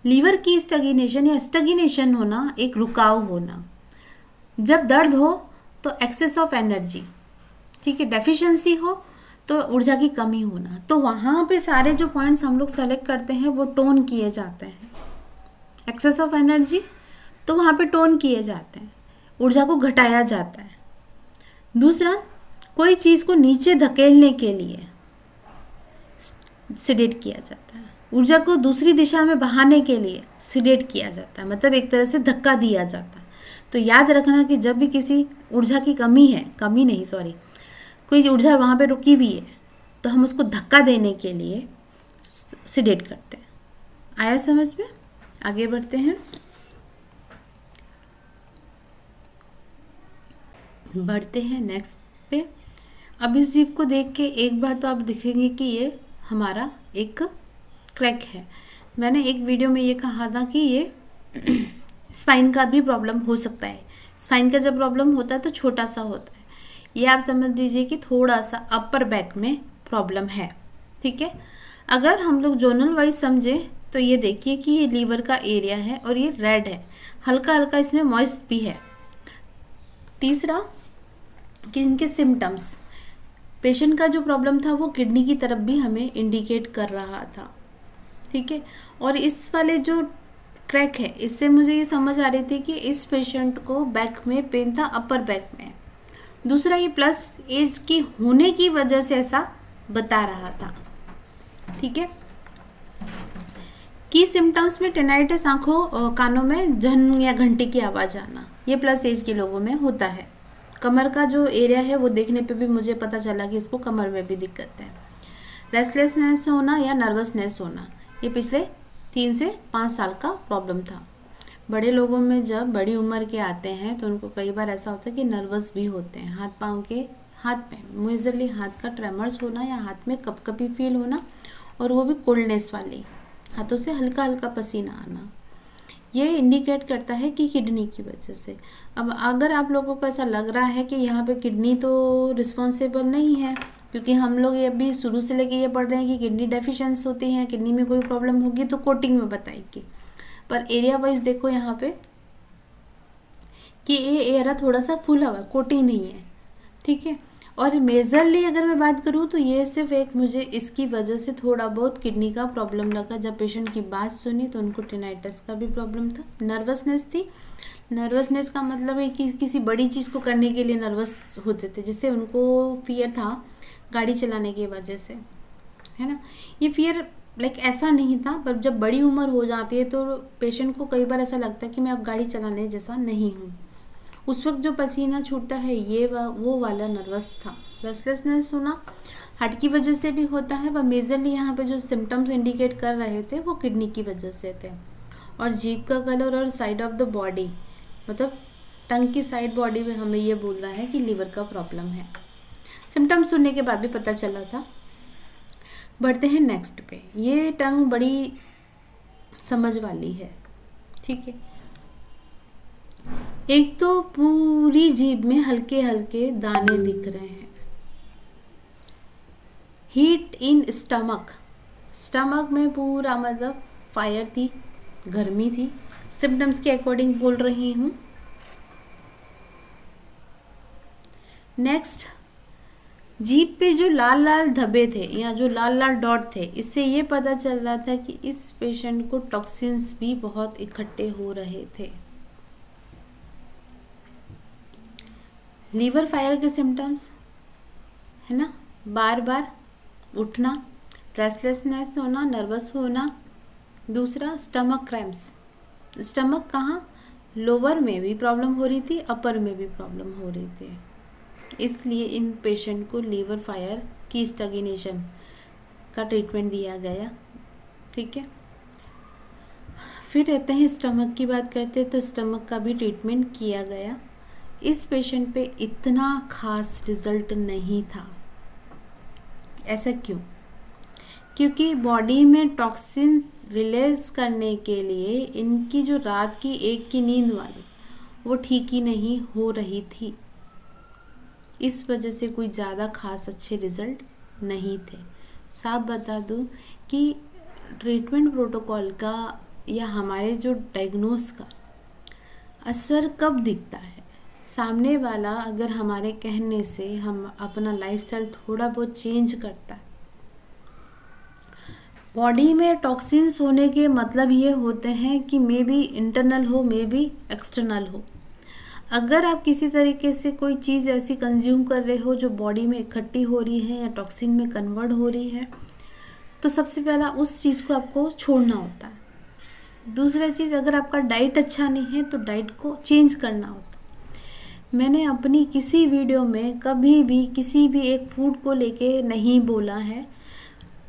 लीवर की स्टैग्नेशन या स्टैग्नेशन होना एक रुकाव होना। जब दर्द हो तो एक्सेस ऑफ एनर्जी, ठीक है, डेफिशिएंसी हो तो ऊर्जा की कमी होना, तो वहाँ पे सारे जो पॉइंट्स हम लोग सेलेक्ट करते हैं वो टोन किए जाते हैं। एक्सेस ऑफ एनर्जी तो वहाँ पे टोन किए जाते हैं, ऊर्जा को घटाया जाता है। दूसरा, कोई चीज़ को नीचे धकेलने के लिए सीडेट किया जाता है, ऊर्जा को दूसरी दिशा में बहाने के लिए सीडेट किया जाता है, मतलब एक तरह से धक्का दिया जाता है। तो याद रखना कि जब भी किसी ऊर्जा की कमी है, कमी नहीं सॉरी, कोई ऊर्जा वहाँ पे रुकी हुई है तो हम उसको धक्का देने के लिए सीडेट करते हैं। आया समझ में? आगे बढ़ते हैं। नेक्स्ट पे। अब इस जीव को देख के एक बार तो आप दिखेंगे कि ये हमारा एक क्रैक है। मैंने एक वीडियो में ये कहा था कि ये स्पाइन का भी प्रॉब्लम हो सकता है। स्पाइन का जब प्रॉब्लम होता है तो छोटा सा होता है, ये आप समझ लीजिए कि थोड़ा सा अपर बैक में प्रॉब्लम है, ठीक है। अगर हम लोग जोनल वाइज समझे तो ये देखिए कि ये लीवर का एरिया है और ये रेड है, हल्का हल्का इसमें मॉइस्ट भी है। तीसरा कि इनके सिम्टम्स, पेशेंट का जो प्रॉब्लम था वो किडनी की तरफ भी हमें इंडिकेट कर रहा था, ठीक है। और इस वाले जो क्रैक है इससे मुझे ये समझ आ रही थी कि इस पेशेंट को बैक में पेन था, अपर बैक में। दूसरा, ये प्लस एज की होने की वजह से ऐसा बता रहा था, ठीक है। की सिम्टम्स में टेनाइटिस, आंखों कानों में झन या घंटे की आवाज़ आना, ये प्लस एज के लोगों में होता है। कमर का जो एरिया है वो देखने पे भी मुझे पता चला कि इसको कमर में भी दिक्कत है। रेस्टलेसनेस होना या नर्वसनेस होना, ये पिछले 3 से 5 साल का प्रॉब्लम था। बड़े लोगों में जब बड़ी उम्र के आते हैं तो उनको कई बार ऐसा होता है कि नर्वस भी होते हैं। हाथ में मेजरली हाथ का ट्रेमर्स होना या हाथ में कपकपी फील होना, और वो भी कोल्डनेस वाली, हाथों से हल्का हल्का पसीना आना, ये इंडिकेट करता है कि किडनी की वजह से। अब अगर आप लोगों को ऐसा लग रहा है कि यहाँ पे किडनी तो रिस्पॉन्सिबल नहीं है, क्योंकि हम लोग ये अभी शुरू से लेके ये पढ़ रहे हैं कि किडनी डेफिशिएंसी होती है, किडनी में कोई प्रॉब्लम होगी तो कोटिंग में बताएगी, पर एरिया वाइज देखो यहाँ पे कि ये एरिया थोड़ा सा फुला हुआ, कोटिंग नहीं है, ठीक है। और मेजरली अगर मैं बात करूँ तो ये सिर्फ एक मुझे इसकी वजह से थोड़ा बहुत किडनी का प्रॉब्लम लगा। जब पेशेंट की बात सुनी तो उनको टिनाइटिस का भी प्रॉब्लम था, नर्वसनेस थी। नर्वसनेस का मतलब है कि किसी बड़ी चीज़ को करने के लिए नर्वस होते थे, जिससे उनको फियर था गाड़ी चलाने की वजह से, है ना। ये फियर लाइक ऐसा नहीं था, पर जब बड़ी उम्र हो जाती है तो पेशेंट को कई बार ऐसा लगता है कि मैं अब गाड़ी चलाने जैसा नहीं हूँ। उस वक्त जो पसीना छूटता है ये वो वाला नर्वस था। रेस्टलेसनेस होना हार्ट की वजह से भी होता है, पर मेजरली यहाँ पे जो सिम्टम्स इंडिकेट कर रहे थे वो किडनी की वजह से थे। और जीभ का कलर और साइड ऑफ द बॉडी, मतलब टंग की साइड बॉडी में हमें ये बोल रहा है कि लीवर का प्रॉब्लम है। सिम्टम्स सुनने के बाद भी पता चला था। बढ़ते हैं नेक्स्ट पे। ये टंग बड़ी समझ वाली है, ठीक है। एक तो पूरी जीभ में हल्के हल्के दाने दिख रहे हैं। हीट इन स्टमक में पूरा मतलब फायर थी, गर्मी थी। सिम्टम्स के अकॉर्डिंग बोल रही हूँ। नेक्स्ट, जीभ पे जो लाल लाल धब्बे थे या जो लाल लाल डॉट थे, इससे ये पता चल रहा था कि इस पेशेंट को टॉक्सिन्स भी बहुत इकट्ठे हो रहे थे। लीवर फायर के सिम्टम्स है ना, बार बार उठना, रेस्टलेसनेस होना, नर्वस होना। दूसरा, स्टमक क्रैम्प्स। स्टमक कहाँ, लोअर में भी प्रॉब्लम हो रही थी, अपर में भी प्रॉब्लम हो रही थी, इसलिए इन पेशेंट को लीवर फायर की स्टैग्नेशन का ट्रीटमेंट दिया गया, ठीक है। फिर रहते हैं स्टमक की बात करते हैं तो स्टमक का भी ट्रीटमेंट किया गया। इस पेशेंट पे इतना खास रिजल्ट नहीं था, ऐसा क्यों? क्योंकि बॉडी में टॉक्सिन्स रिलीज करने के लिए इनकी जो रात की 1 की नींद वाली वो ठीक ही नहीं हो रही थी। इस वजह से कोई ज़्यादा खास अच्छे रिजल्ट नहीं थे। साफ बता दूं कि ट्रीटमेंट प्रोटोकॉल का या हमारे जो डायग्नोस का असर कब दिखता है? सामने वाला अगर हमारे कहने से हम अपना लाइफस्टाइल थोड़ा बहुत चेंज करता है। बॉडी में टॉक्सिन्स होने के मतलब ये होते हैं कि मे बी इंटरनल हो, मे बी एक्सटर्नल हो। अगर आप किसी तरीके से कोई चीज़ ऐसी कंज्यूम कर रहे हो जो बॉडी में इकट्ठी हो रही है या टॉक्सिन में कन्वर्ट हो रही है, तो सबसे पहला उस चीज़ को आपको छोड़ना होता है। दूसरा चीज़, अगर आपका डाइट अच्छा नहीं है तो डाइट को चेंज करना होता है। मैंने अपनी किसी वीडियो में कभी भी किसी भी एक फूड को लेके नहीं बोला है।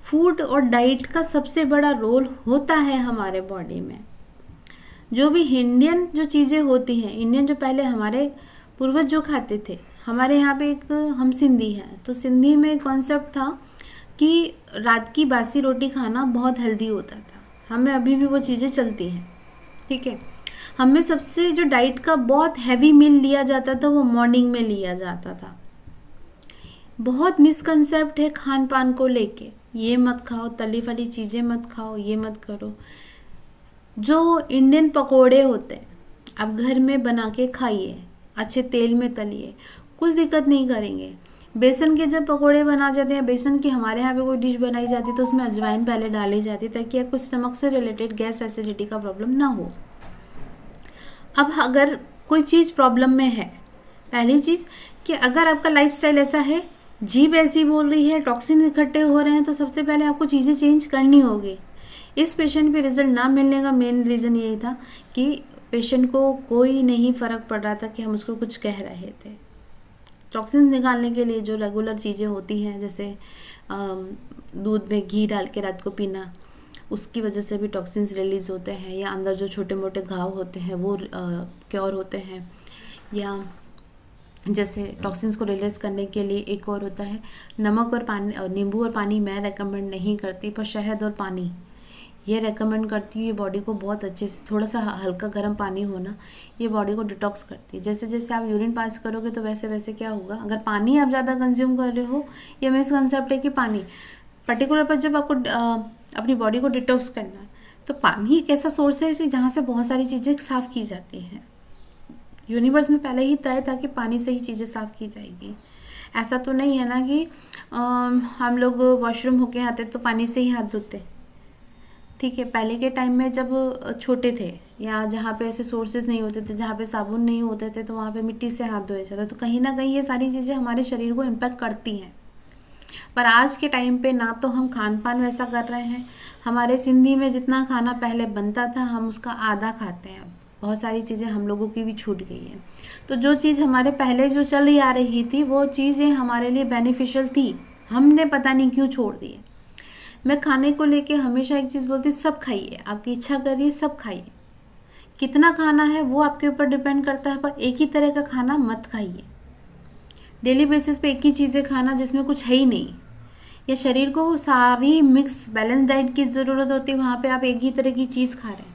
फूड और डाइट का सबसे बड़ा रोल होता है हमारे बॉडी में। जो भी इंडियन जो चीज़ें होती हैं, इंडियन जो पहले हमारे पूर्वज जो खाते थे, हमारे यहाँ पे एक हम सिंधी हैं, तो सिंधी में कॉन्सेप्ट था कि रात की बासी रोटी खाना बहुत हेल्दी होता था। हमें अभी भी वो चीज़ें चलती हैं, ठीक है। हमें सबसे जो डाइट का बहुत हैवी मील लिया जाता था वो मॉर्निंग में लिया जाता था। बहुत मिसकंसेप्ट है खान पान को लेके, ये मत खाओ, तली वाली चीज़ें मत खाओ, ये मत करो। जो इंडियन पकोड़े होते हैं आप घर में बना के खाइए, अच्छे तेल में तलिए, कुछ दिक्कत नहीं करेंगे। बेसन के जब पकोड़े बना जाते हैं, बेसन की हमारे यहाँ पे कोई डिश बनाई जाती है तो उसमें अजवाइन पहले डाली जाती है ताकि आपको स्टमक से रिलेटेड गैस एसिडिटी का प्रॉब्लम ना हो। अब अगर कोई चीज़ प्रॉब्लम में है, पहली चीज़ कि अगर आपका लाइफस्टाइल ऐसा है, जीभ ऐसी बोल रही है, टॉक्सिन इकट्ठे हो रहे हैं, तो सबसे पहले आपको चीज़ें चेंज करनी होगी। इस पेशेंट पे रिजल्ट ना मिलने का मेन रीज़न यही था कि पेशेंट को कोई नहीं फ़र्क पड़ रहा था कि हम उसको कुछ कह रहे थे। टॉक्सिन्स निकालने के लिए जो रेगुलर चीज़ें होती हैं, जैसे दूध में घी डाल के रात को पीना, उसकी वजह से भी टॉक्सिन्स रिलीज़ होते हैं, या अंदर जो छोटे मोटे घाव होते हैं वो क्योर होते हैं, या जैसे टॉक्सिन्स को रिलीज़ करने के लिए एक और होता है नमक और पानी, नींबू और पानी मैं रेकमेंड नहीं करती, पर शहद और पानी ये रेकमेंड करती हूँ। ये बॉडी को बहुत अच्छे से, थोड़ा सा हल्का गर्म पानी होना, ये बॉडी को डिटॉक्स करती है। जैसे जैसे आप यूरिन पास करोगे तो वैसे वैसे क्या होगा, अगर पानी आप ज़्यादा कंज्यूम कर रहे हो, ये मिसकंसेप्ट है कि पानी पर्टिकुलर पर जब आपको अपनी बॉडी को डिटॉक्स करना है तो पानी एक ऐसा सोर्स है जहाँ से बहुत सारी चीज़ें साफ़ की जाती हैं। यूनिवर्स में पहले ही तय था कि पानी से ही चीज़ें साफ़ की जाएगी। ऐसा तो नहीं है ना कि हम लोग वॉशरूम होके आते तो पानी से ही हाथ धोते, ठीक है। पहले के टाइम में जब छोटे थे या जहाँ पे ऐसे सोर्सेज नहीं होते थे, जहाँ पे साबुन नहीं होते थे, तो वहाँ पे मिट्टी से हाथ धोया जाता, तो कहीं ना कहीं ये सारी चीज़ें हमारे शरीर को इम्पैक्ट करती हैं। पर आज के टाइम पे ना तो हम खान पान वैसा कर रहे हैं, हमारे सिंधी में जितना खाना पहले बनता था हम उसका आधा खाते हैं। बहुत सारी चीज़ें हम लोगों की भी छूट गई हैं। तो जो चीज़ हमारे पहले जो चल आ रही थी वो चीज़ें हमारे लिए बेनिफिशियल थी, हमने पता नहीं क्यों छोड़ दी। मैं खाने को लेके हमेशा एक चीज़ बोलती हूँ, सब खाइए, आपकी इच्छा कर रही है सब खाइए। कितना खाना है वो आपके ऊपर डिपेंड करता है, पर एक ही तरह का खाना मत खाइए। डेली बेसिस पे एक ही चीज़ें खाना जिसमें कुछ है ही नहीं, या शरीर को सारी मिक्स बैलेंस डाइट की ज़रूरत होती है, वहाँ पे आप एक ही तरह की चीज़ खा रहे हैं।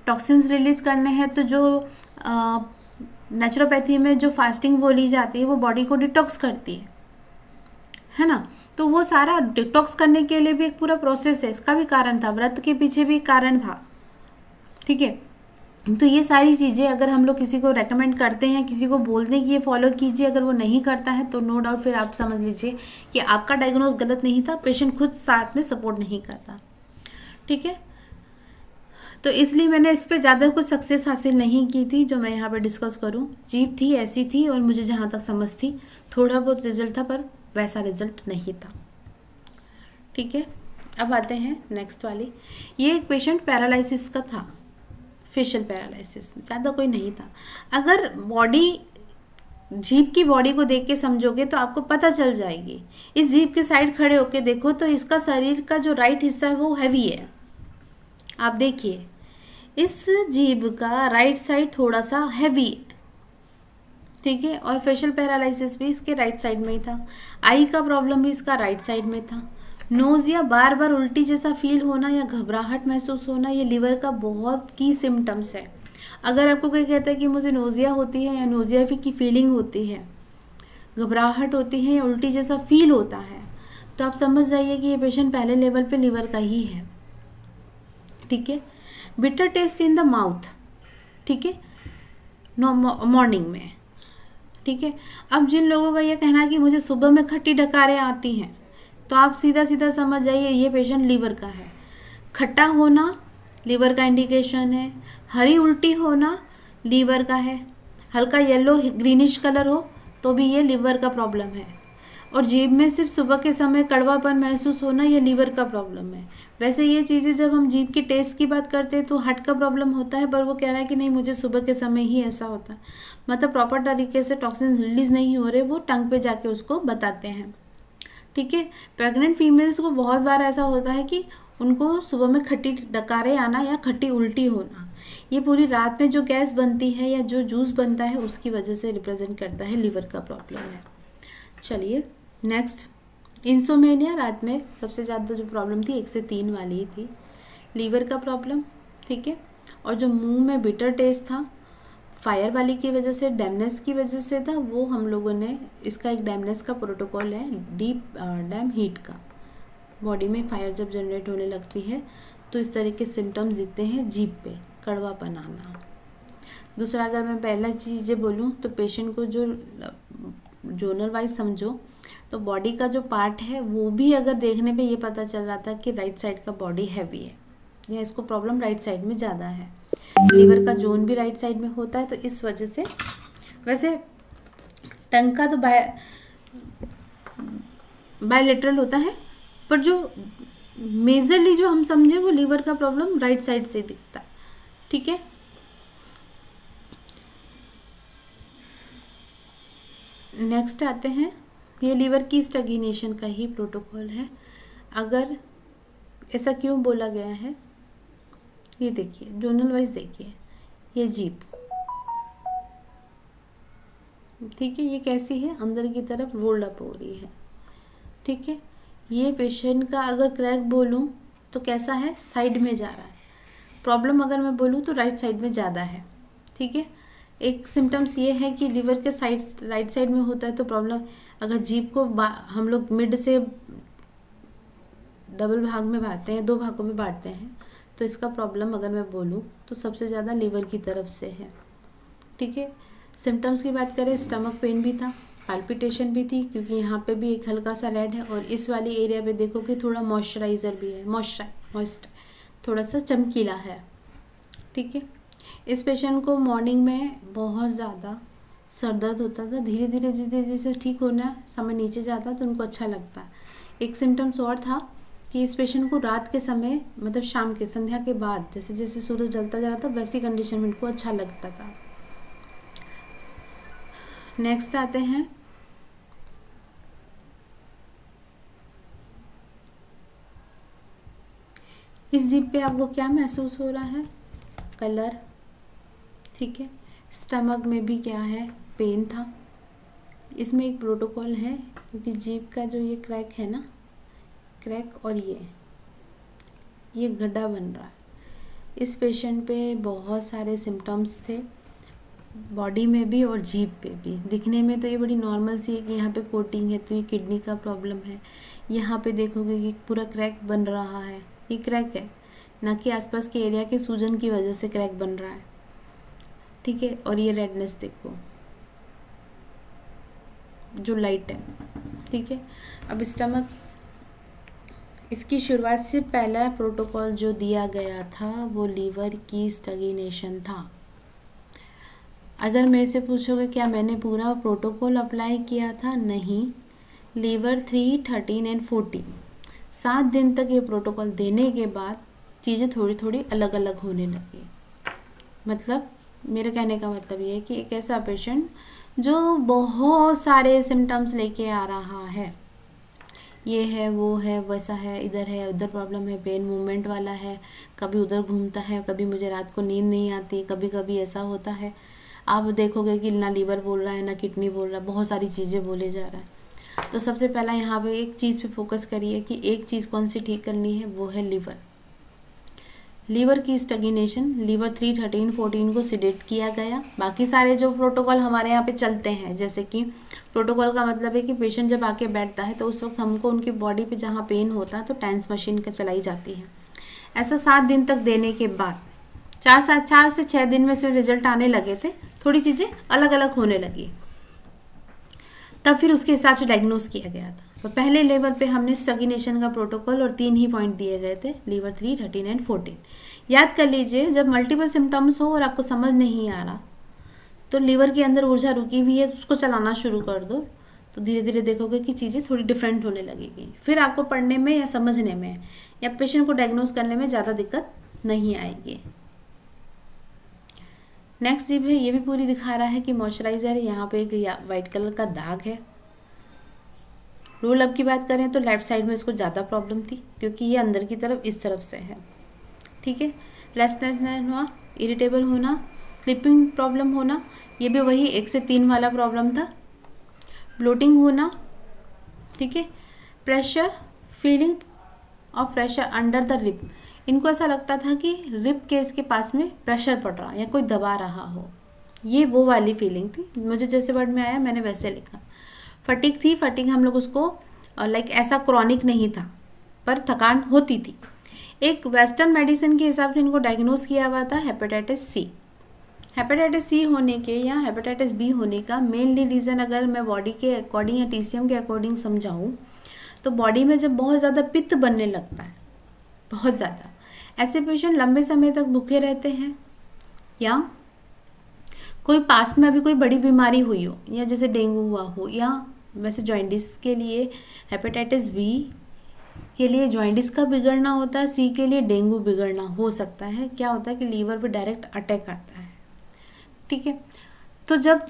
टॉक्सिन्स रिलीज करने हैं तो जो नेचुरोपैथी में जो फास्टिंग बोली जाती है वो बॉडी को डिटॉक्स करती है ना। तो वो सारा डिटॉक्स करने के लिए भी एक पूरा प्रोसेस है, इसका भी कारण था, व्रत के पीछे भी कारण था, ठीक है। तो ये सारी चीज़ें अगर हम लोग किसी को रेकमेंड करते हैं, किसी को बोलते हैं कि ये फॉलो कीजिए, अगर वो नहीं करता है तो नो डाउट फिर आप समझ लीजिए कि आपका डायग्नोज गलत नहीं था, पेशेंट खुद साथ में सपोर्ट नहीं कर रहा, ठीक है। तो इसलिए मैंने इस पर ज़्यादा कुछ सक्सेस हासिल नहीं की थी जो मैं यहाँ पे डिस्कस करूँ। जीप थी ऐसी थी और मुझे जहाँ तक समझ थी थोड़ा बहुत रिजल्ट था, पर वैसा रिजल्ट नहीं था, ठीक है। अब आते हैं नेक्स्ट वाली। ये एक पेशेंट पैरालिसिस का था, फेशियल पैरालिसिस, ज़्यादा कोई नहीं था। अगर बॉडी जीभ की बॉडी को देख के समझोगे तो आपको पता चल जाएगी। इस जीभ के साइड खड़े होके देखो तो इसका शरीर का जो राइट हिस्सा है वो हैवी है। आप देखिए इस जीभ का राइट साइड थोड़ा सा हैवी है, ठीक है। और फेशियल पैरालिसिस भी इसके राइट साइड में ही था। आई का प्रॉब्लम भी इसका राइट साइड में था। नोज़िया, बार बार उल्टी जैसा फील होना या घबराहट महसूस होना, ये लीवर का बहुत की सिम्टम्स है। अगर आपको कोई कहता है कि मुझे नोज़िया होती है या नोज़िया की फीलिंग होती है, घबराहट होती है या उल्टी जैसा फील होता है, तो आप समझ जाइए कि ये पेशेंट पहले लेवल पे लीवर का ही है। ठीक है। Bitter taste in the mouth, ठीक है, मॉर्निंग में। ठीक है। अब जिन लोगों का ये कहना है कि मुझे सुबह में खट्टी डकारें आती हैं, तो आप सीधा सीधा समझ जाइए ये पेशेंट लीवर का है। खट्टा होना लीवर का इंडिकेशन है। हरी उल्टी होना लीवर का है। हल्का येलो ग्रीनिश कलर हो तो भी ये लीवर का प्रॉब्लम है। और जीभ में सिर्फ सुबह के समय कड़वापन महसूस होना, ये लीवर का प्रॉब्लम है। वैसे ये चीज़ें जब हम जीभ की टेस्ट की बात करते हैं तो हार्ट का प्रॉब्लम होता है, पर वो कह रहा है कि नहीं मुझे सुबह के समय ही ऐसा होता है, मतलब प्रॉपर तरीके से टॉक्सिन्स रिलीज नहीं हो रहे, वो टंग पे जाके उसको बताते हैं। ठीक है। प्रेग्नेंट फीमेल्स को बहुत बार ऐसा होता है कि उनको सुबह में खट्टी डकारें आना या खट्टी उल्टी होना, ये पूरी रात में जो गैस बनती है या जो जूस बनता है उसकी वजह से रिप्रेजेंट करता है लीवर का प्रॉब्लम है। चलिए नेक्स्ट, इंसोमेनिया। रात में सबसे ज़्यादा जो प्रॉब्लम थी 1 से 3 वाली ही थी, लीवर का प्रॉब्लम। ठीक है। और जो मुंह में बिटर टेस्ट था, फायर वाली की वजह से, डैमनेस की वजह से था, वो हम लोगों ने, इसका एक डैमनेस का प्रोटोकॉल है, डीप डैम हीट का। बॉडी में फायर जब जनरेट होने लगती है तो इस तरह के सिम्टम्स दिखते हैं जीभ पे, कड़वापन आना। दूसरा, अगर मैं पहला चीज़ें बोलूँ तो पेशेंट को जो जोनल वाइज समझो तो बॉडी का जो पार्ट है वो भी अगर देखने पे ये पता चल रहा था कि राइट साइड का बॉडी हैवी है या इसको प्रॉब्लम राइट साइड में ज़्यादा है। लीवर का जोन भी राइट साइड में होता है, तो इस वजह से, वैसे टंग का तो बायलेटरल होता है, पर जो मेजरली जो हम समझे वो लीवर का प्रॉब्लम राइट साइड से दिखता है। ठीक है। नेक्स्ट आते हैं, ये लीवर की स्टैग्नेशन का ही प्रोटोकॉल है। अगर ऐसा क्यों बोला गया है, ये देखिए जोनल वाइज देखिए, ये जीभ, ठीक है, ये कैसी है, अंदर की तरफ रोल्ड अप हो रही है। ठीक है। ये पेशेंट का अगर क्रैक बोलूँ तो कैसा है, साइड में जा रहा है। प्रॉब्लम अगर मैं बोलूँ तो राइट साइड में ज़्यादा है। ठीक है। एक सिम्टम्स ये है कि लीवर के साइड, राइट साइड में होता है तो प्रॉब्लम, अगर जीभ को हम लोग मिड से डबल भाग में बांटते हैं, 2 भागों में बांटते हैं, तो इसका प्रॉब्लम अगर मैं बोलूँ तो सबसे ज़्यादा लीवर की तरफ से है। ठीक है। सिम्टम्स की बात करें, स्टमक पेन भी था, पाल्पिटेशन भी थी, क्योंकि यहाँ पे भी एक हल्का सा रेड है, और इस वाली एरिया पे देखो कि थोड़ा मॉइस्चराइज़र भी है, मॉइस्ट थोड़ा सा चमकीला है। ठीक है। इस पेशेंट को मॉर्निंग में बहुत ज़्यादा सर दर्द होता था, धीरे धीरे जैसे ठीक होना समय नीचे जाता तो उनको अच्छा लगता। एक सिम्टम्स और था कि इस पेशेंट को रात के समय, मतलब शाम के, संध्या के बाद, जैसे जैसे सूरज जलता जा रहा था वैसी कंडीशन में इनको अच्छा लगता था। नेक्स्ट आते हैं, इस जीभ पे आपको क्या महसूस हो रहा है, कलर। ठीक है। स्टमक में भी क्या है, पेन था। इसमें एक प्रोटोकॉल है, क्योंकि जीभ का जो ये क्रैक है ना, क्रैक और ये गड्ढा बन रहा है। इस पेशेंट पे बहुत सारे सिम्टम्स थे, बॉडी में भी और जीभ पे भी। दिखने में तो ये बड़ी नॉर्मल सी है कि यहाँ पे कोटिंग है तो ये किडनी का प्रॉब्लम है। यहाँ पे देखोगे कि पूरा क्रैक बन रहा है, ये क्रैक है, ना कि आसपास के एरिया के सूजन की वजह से क्रैक बन रहा है। ठीक है। और ये रेडनेस देखो जो लाइट है। ठीक है। अब स्टमक, इसकी शुरुआत से पहला प्रोटोकॉल जो दिया गया था वो लीवर की स्टैग्नेशन था। अगर मेरे से पूछोगे क्या मैंने पूरा प्रोटोकॉल अप्लाई किया था, नहीं। लीवर 3, 13 एंड 14, 7 दिन तक ये प्रोटोकॉल देने के बाद चीज़ें थोड़ी थोड़ी अलग अलग होने लगी। मतलब मेरे कहने का मतलब ये है कि एक ऐसा पेशेंट जो बहुत सारे सिम्टम्स लेके आ रहा है, ये है, वो है, वैसा है, इधर है, उधर प्रॉब्लम है, पेन मूवमेंट वाला है, कभी उधर घूमता है, कभी मुझे रात को नींद नहीं आती, कभी कभी ऐसा होता है। आप देखोगे कि ना लीवर बोल रहा है ना किडनी बोल रहा है, बहुत सारी चीज़ें बोले जा रहा है। तो सबसे पहला यहाँ पे एक चीज़ पे फोकस करिए कि एक चीज़ कौन सी ठीक करनी है, वो है लीवर। लीवर की स्टैग्नेशन, लीवर 3, 13, 14 को सिडेट किया गया। बाकी सारे जो प्रोटोकॉल हमारे यहाँ पे चलते हैं, जैसे कि प्रोटोकॉल का मतलब है कि पेशेंट जब आके बैठता है तो उस वक्त हमको उनकी बॉडी पे जहाँ पेन होता है तो टेंस मशीन का चलाई जाती है। ऐसा 7 दिन तक देने के बाद 4 से 6 दिन में से रिजल्ट आने लगे थे, थोड़ी चीज़ें अलग अलग होने लगी, तब फिर उसके हिसाब से डायग्नोस किया गया था। तो पहले लेवल पे हमने स्टैग्नेशन का प्रोटोकॉल और 3 ही पॉइंट दिए गए थे, लीवर 3, 13 एंड 14। याद कर लीजिए, जब मल्टीपल सिम्टम्स हो और आपको समझ नहीं आ रहा तो लीवर के अंदर ऊर्जा रुकी हुई है, उसको चलाना शुरू कर दो, तो धीरे धीरे देखोगे कि चीज़ें थोड़ी डिफरेंट होने लगेगी। फिर आपको पढ़ने में या समझने में या पेशेंट को डायग्नोस करने में ज़्यादा दिक्कत नहीं आएगी। नेक्स्ट जिप है, ये भी पूरी दिखा रहा है कि मॉइस्चराइजर है। यहाँ पे एक वाइट कलर का दाग है। रोल अप की बात करें तो लेफ्ट साइड में इसको ज़्यादा प्रॉब्लम थी, क्योंकि ये अंदर की तरफ इस तरफ से है। ठीक है, रेस्टलेसनेस होना, इरिटेबल होना, स्लीपिंग प्रॉब्लम होना, ये भी वही 1 से 3 वाला प्रॉब्लम था। ब्लोटिंग होना, ठीक है। Pressure, feeling of pressure under the rib, इनको ऐसा लगता था कि रिब के इसके पास में प्रेशर पड़ रहा या कोई दबा रहा हो, ये वो वाली फीलिंग थी। मुझे जैसे वर्ड में आया मैंने वैसे लिखा। फटीग थी, फटीग हम लोग उसको लाइक ऐसा क्रॉनिक नहीं था, पर थकान होती थी। एक वेस्टर्न मेडिसिन के हिसाब से इनको डायग्नोस किया हुआ था हेपेटाइटिस सी। हेपेटाइटिस सी होने के या हेपेटाइटिस बी होने का मेनली रीज़न अगर मैं बॉडी के अकॉर्डिंग या टीसीएम के अकॉर्डिंग समझाऊँ तो बॉडी में जब बहुत ज़्यादा पित्त बनने लगता है, बहुत ज़्यादा, ऐसे पेशेंट लंबे समय तक भूखे रहते हैं, या कोई पास में अभी कोई बड़ी बीमारी हुई हो, या जैसे डेंगू हुआ हो, या वैसे जॉइंटिस के लिए हेपेटाइटिस बी के लिए जॉइंटिस का बिगड़ना होता है, सी के लिए डेंगू बिगड़ना हो सकता है। क्या होता है कि लीवर पे डायरेक्ट अटैक आता है। ठीक है, तो जब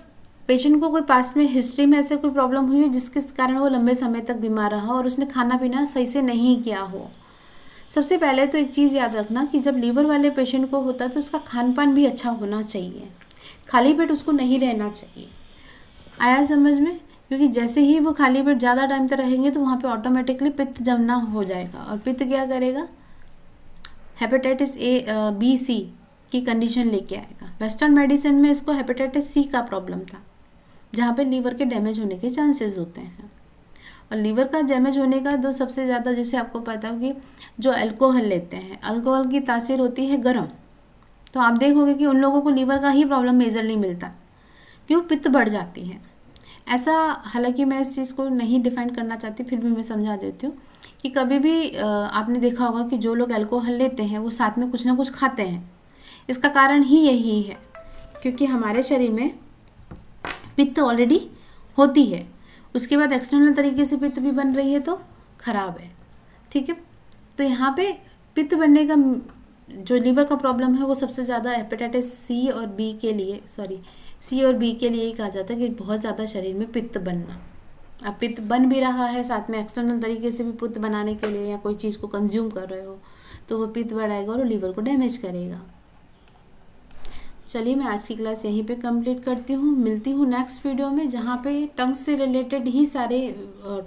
पेशेंट को कोई पास में हिस्ट्री में ऐसे कोई प्रॉब्लम हुई हो जिसके कारण वो लंबे समय तक बीमार रहा और उसने खाना पीना सही से नहीं किया हो, सबसे पहले तो एक चीज़ याद रखना कि जब लीवर वाले पेशेंट को होता है तो उसका खान पान भी अच्छा होना चाहिए, खाली पेट उसको नहीं रहना चाहिए। आया समझ में? क्योंकि जैसे ही वो खाली पेट ज़्यादा टाइम तक रहेंगे तो वहाँ पे ऑटोमेटिकली पित्त जमना हो जाएगा, और पित्त क्या करेगा, हेपेटाइटिस ए बी सी की कंडीशन लेके आएगा। वेस्टर्न मेडिसिन में इसको हेपेटाइटिस सी का प्रॉब्लम था, जहाँ पे लीवर के डैमेज होने के चांसेस होते हैं। और लीवर का डैमेज होने का दो सबसे ज़्यादा, जैसे आपको पता हो कि जो अल्कोहल लेते हैं, अल्कोहल की तासीर होती है गर्म, तो आप देखोगे कि उन लोगों को लीवर का ही प्रॉब्लम मेजरली मिलता, क्यों, पित्त बढ़ जाती है। ऐसा, हालांकि मैं इस चीज़ को नहीं डिफाइन करना चाहती, फिर भी मैं समझा देती हूँ कि कभी भी आपने देखा होगा कि जो लोग अल्कोहल लेते हैं वो साथ में कुछ ना कुछ खाते हैं। इसका कारण ही यही है, क्योंकि हमारे शरीर में पित्त ऑलरेडी होती है, उसके बाद एक्सटर्नल तरीके से पित्त भी बन रही है तो खराब है। ठीक है, तो यहाँ पे पित्त बनने का जो लीवर का प्रॉब्लम है वो सबसे ज़्यादा हेपेटाइटिस सी और बी के लिए, सी और बी के लिए ही कहा जाता है कि बहुत ज़्यादा शरीर में पित्त बनना। अब पित्त बन भी रहा है, साथ में एक्सटर्नल तरीके से भी पित्त बनाने के लिए, या कोई चीज़ को कंज्यूम कर रहे हो तो वो पित्त बढ़ाएगा और लीवर को डैमेज करेगा। चलिए, मैं आज की क्लास यहीं पे कंप्लीट करती हूँ। मिलती हूँ नेक्स्ट वीडियो में, जहाँ पे टंग से रिलेटेड ही सारे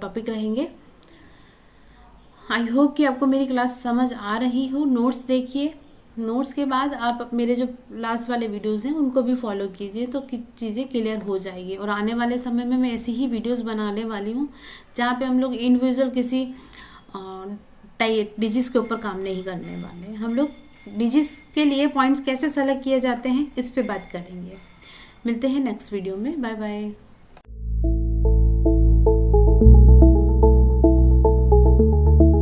टॉपिक रहेंगे। आई होप कि आपको मेरी क्लास समझ आ रही हो। नोट्स देखिए, नोट्स के बाद आप मेरे जो लास्ट वाले वीडियोस हैं उनको भी फॉलो कीजिए, तो चीज़ें क्लियर हो जाएगी। और आने वाले समय में मैं ऐसी ही वीडियोस बनाने वाली हूँ जहाँ पे हम लोग इंडिविजुअल किसी डिजीज़ के ऊपर काम नहीं करने वाले। हम लोग डिजीज़ के लिए पॉइंट्स कैसे सेलेक्ट किए जाते हैं इस पे बात करेंगे। मिलते हैं नेक्स्ट वीडियो में। Bye bye.